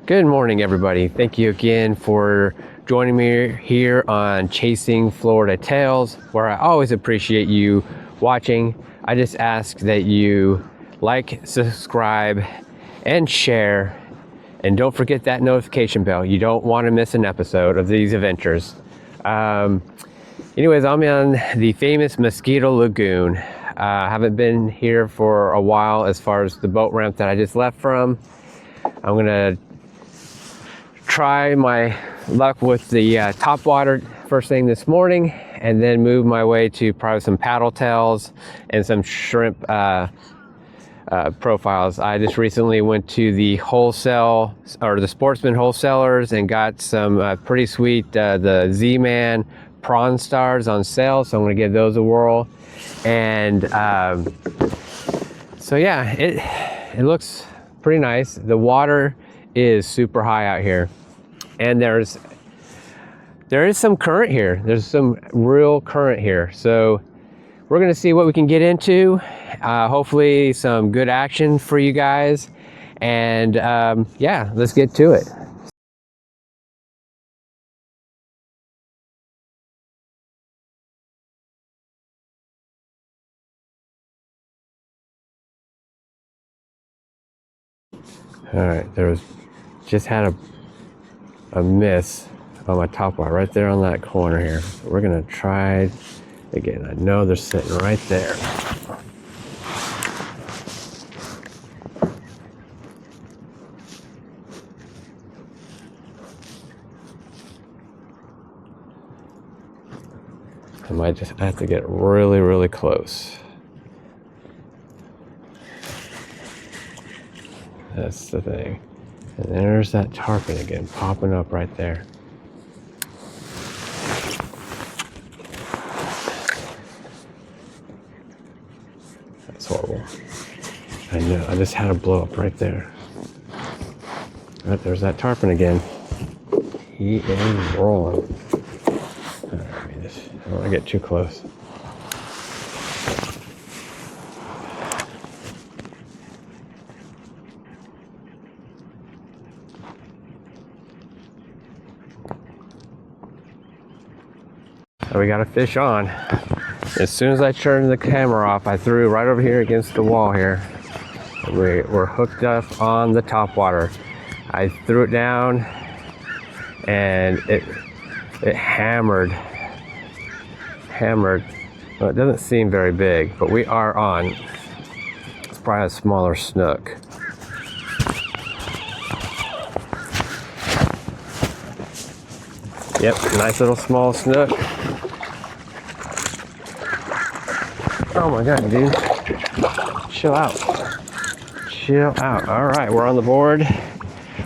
Good morning, everybody. Thank you again for joining me here on Chasing Florida Tales, where I always appreciate you watching. I just ask that you like, subscribe, and share, and don't forget that notification bell. You don't want to miss an episode of these adventures. Anyways, I'm on the famous Mosquito Lagoon. I haven't been here for a while as far as the boat ramp that I just left from. I'm gonna try my luck with the Topwater first thing this morning, and then move my way to probably some paddle tails and some shrimp profiles. I just recently went to the wholesale or the Sportsman wholesalers and got some pretty sweet the Z-Man prawn stars on sale, so I'm gonna give those a whirl. And so yeah, it looks pretty nice. The water is super high out here, and there is some current here. There's some real current here, so we're gonna see what we can get into. Hopefully some good action for you guys, and yeah, let's get to it. All right, just had a miss on my top wire right there on that corner here. So we're gonna try again. I know they're sitting right there. I might just have to get really, really close. That's the thing. And there's that tarpon again, popping up right there. That's horrible. I know, I just had a blow up right there. Right, there's that tarpon again. He is rolling. All right, I don't want to get too close. So we got a fish on. As soon as I turned the camera off, I threw right over here against the wall here. We're hooked up on the Topwater. I threw it down and it hammered. Well, it doesn't seem very big, but we are on. It's probably a smaller snook. Yep, nice little small snook. Oh my God, dude. Chill out. Chill out. All right, we're on the board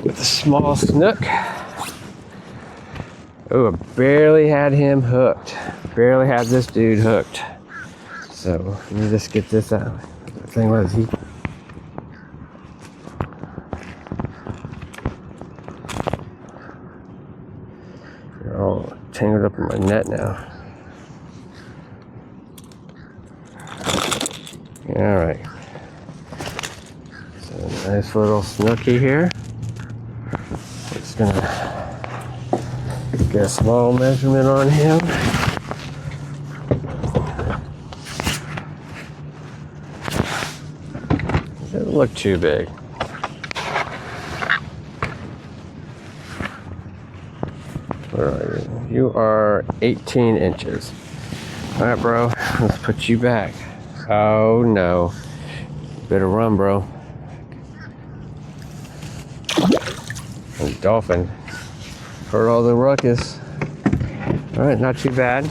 with the small snook. Oh, I barely had him hooked. Barely had this dude hooked. So let me just get this out. The thing was, you're all tangled up in my net now. All right, so nice little snooky here. Just gonna get a small measurement on him. Doesn't look too big. Where are you? You are 18 inches. All right, bro, let's put you back. Oh no, better run, bro. And dolphin heard all the ruckus. All right, not too bad.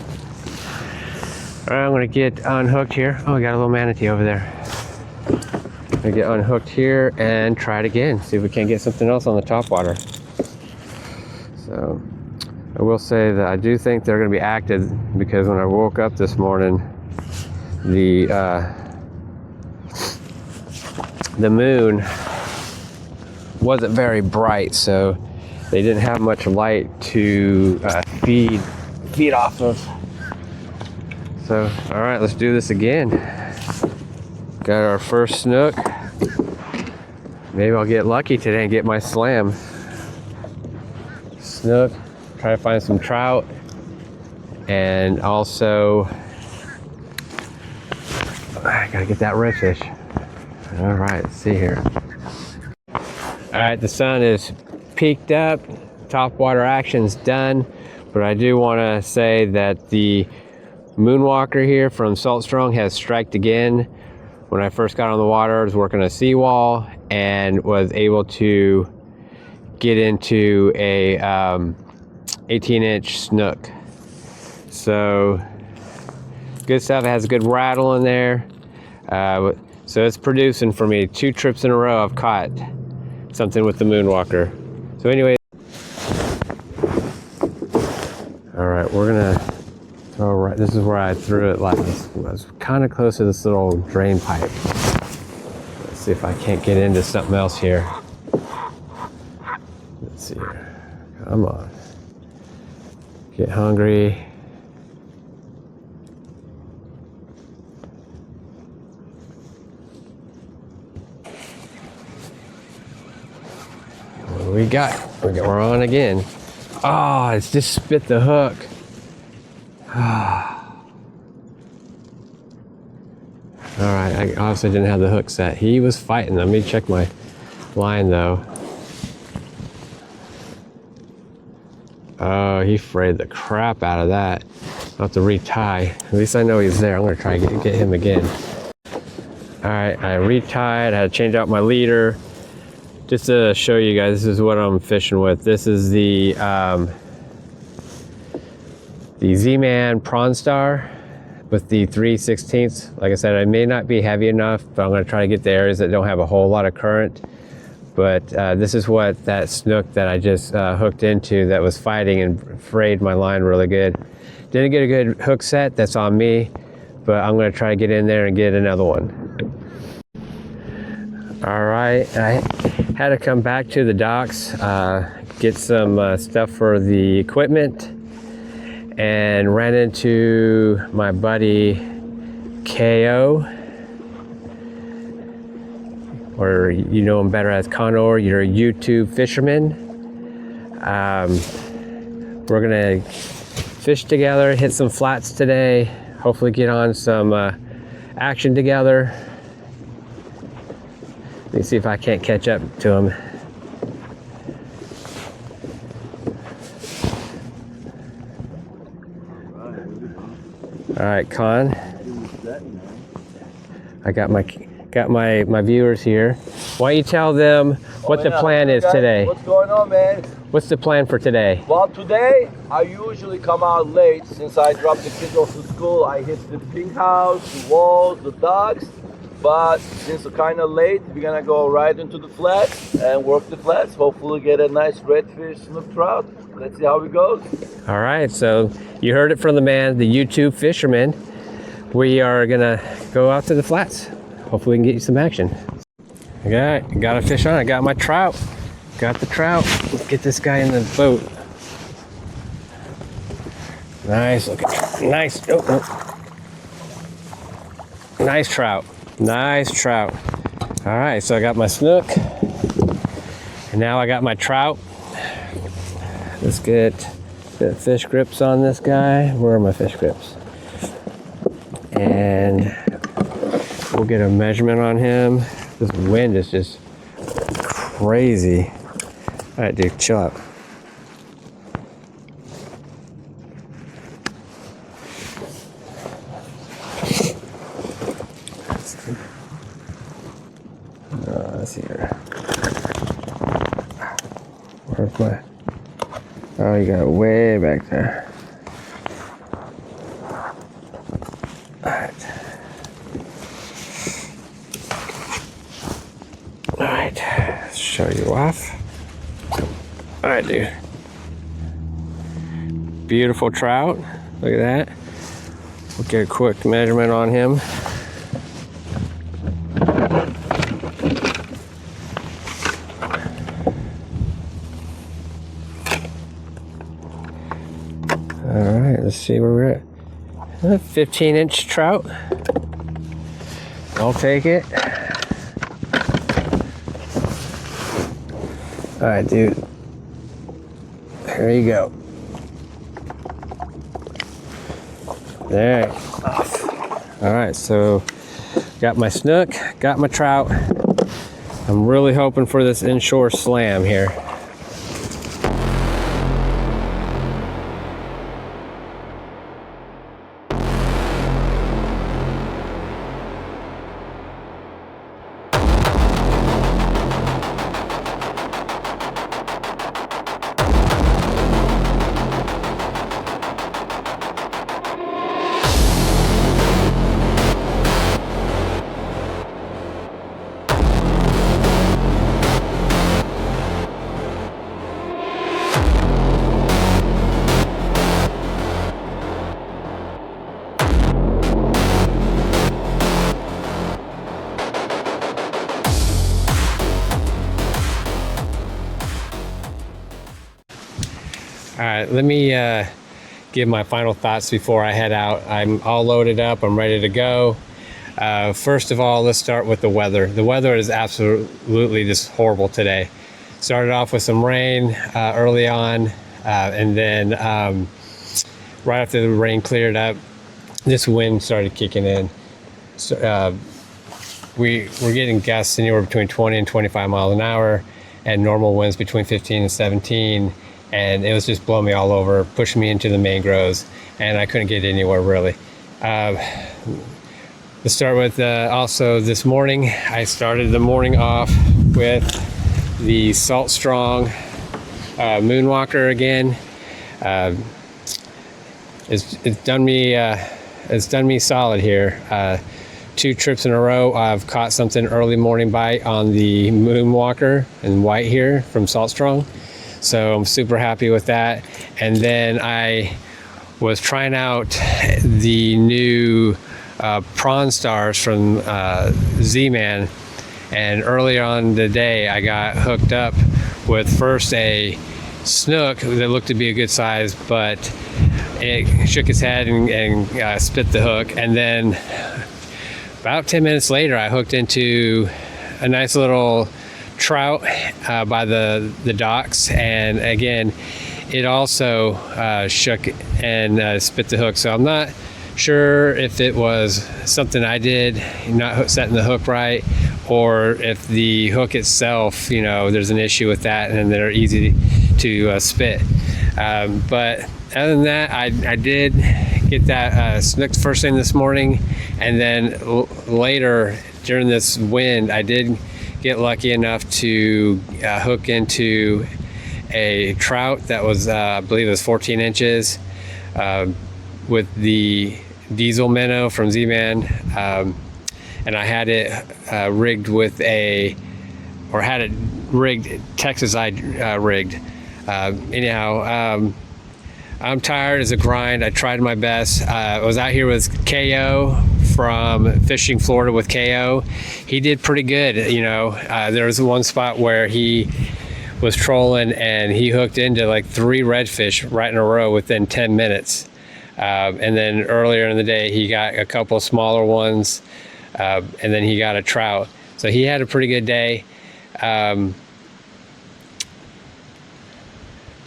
All right, I'm gonna get unhooked here. Oh, we got a little manatee over there. I'm gonna get unhooked here and try it again. See if we can't get something else on the Topwater. So I will say that I do think they're gonna be active, because when I woke up this morning, the moon wasn't very bright, so they didn't have much light to feed off of. So, all right, let's do this again. Got our first snook. Maybe I'll get lucky today and get my slam. snook, try to find some trout, and also I gotta get that redfish. All right, let's see here. All right, the sun is peaked up, topwater action's done, but I do want to say that the Moonwalker here from Salt Strong has striked again. When I first got on the water, I was working a seawall and was able to get into a 18-inch snook. So good stuff. It has a good rattle in there. So it's producing for me 2 trips in a row. I've caught something with the Moonwalker. So anyway, all right, we're gonna throw right. This is where I threw it last. I was kind of close to this little drain pipe. Let's see if I can't get into something else here. Let's see here. Come on. Get hungry. What do we got? We're on again. Oh, it's just spit the hook. All right, I obviously didn't have the hook set. He was fighting. Let me check my line though. Oh, he frayed the crap out of that. I'll have to retie. At least I know he's there. I'm gonna try to get him again. All right, I retied. I had to change out my leader. Just to show you guys, this is what I'm fishing with. This is the Z-Man Prawn Star with the 3/16. Like I said, it may not be heavy enough, but I'm gonna try to get the areas that don't have a whole lot of current. But this is what that snook that I just hooked into that was fighting and frayed my line really good. Didn't get a good hook set, that's on me, but I'm gonna try to get in there and get another one. All right, I had to come back to the docks, get some stuff for the equipment, and ran into my buddy KO, or you know him better as Connor. You're a YouTube fisherman. We're gonna fish together, hit some flats today, hopefully get on some action together. Let me see if I can't catch up to him. All right, Con. I got my viewers here. Why don't you tell them what the plan is today? What's going on, man? What's the plan for today? Well, today I usually come out late since I dropped the kids off to school. I hit the pink house, the walls, the docks. But since we're kind of late, we're gonna go right into the flats and work the flats. Hopefully get a nice redfish, snook trout. Let's see how it goes. All right, so you heard it from the man, the YouTube fisherman. We are gonna go out to the flats. Hopefully we can get you some action. Okay, got a fish on. I got my trout. Got the trout. Let's get this guy in the boat. Nice looking. Nice. Oh, oh. Nice trout. Nice trout. All right, so I got my snook, and now I got my trout. Let's get the fish grips on this guy. Where are my fish grips? And we'll get a measurement on him. This wind is just crazy. All right, dude, chill out. Let's see here. Where's my... Oh, you got it way back there. All right, let's show you off. All right, dude. Beautiful trout. Look at that. We'll get a quick measurement on him. All right, let's see where we're at. A 15-inch trout. I'll take it. All right, dude. There you go. There. All right, so got my snook, got my trout. I'm really hoping for this inshore slam here. All right, let me give my final thoughts before I head out. I'm all loaded up, I'm ready to go. First of all, let's start with the weather. The weather is absolutely just horrible today. Started off with some rain early on, and then right after the rain cleared up, this wind started kicking in. So, we're getting gusts anywhere between 20 and 25 miles an hour, and normal winds between 15 and 17. And it was just blowing me all over, pushing me into the mangroves, and I couldn't get anywhere really. Let's start with also this morning. I started the morning off with the Salt Strong Moonwalker again. It's done me solid here. 2 trips in a row, I've caught something early morning bite on the Moonwalker in white here from Salt Strong. So I'm super happy with that. And then I was trying out the new prawn stars from Z-Man. And earlier on the day, I got hooked up with first a snook that looked to be a good size, but it shook its head and spit the hook. And then about 10 minutes later, I hooked into a nice little trout by the docks, and again it also shook and spit the hook. So I'm not sure if it was something I did not setting the hook right, or if the hook itself, there's an issue with that and they're easy to spit. But other than that, I did get that snooked first thing this morning, and then later during this wind I did get lucky enough to hook into a trout that was I believe it was 14 inches with the diesel minnow from Z-Man, and I had it rigged with had it rigged Texas-eye rigged. Anyhow, I'm tired as a grind. I tried my best. I was out here with KO from Fishing Florida with KO. He did pretty good. There was one spot where he was trolling and he hooked into like 3 redfish right in a row within 10 minutes. And then earlier in the day, he got a couple smaller ones, and then he got a trout. So he had a pretty good day.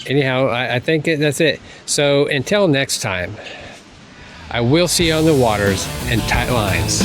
Anyhow, I think that's it. So until next time, I will see you on the waters and tight lines.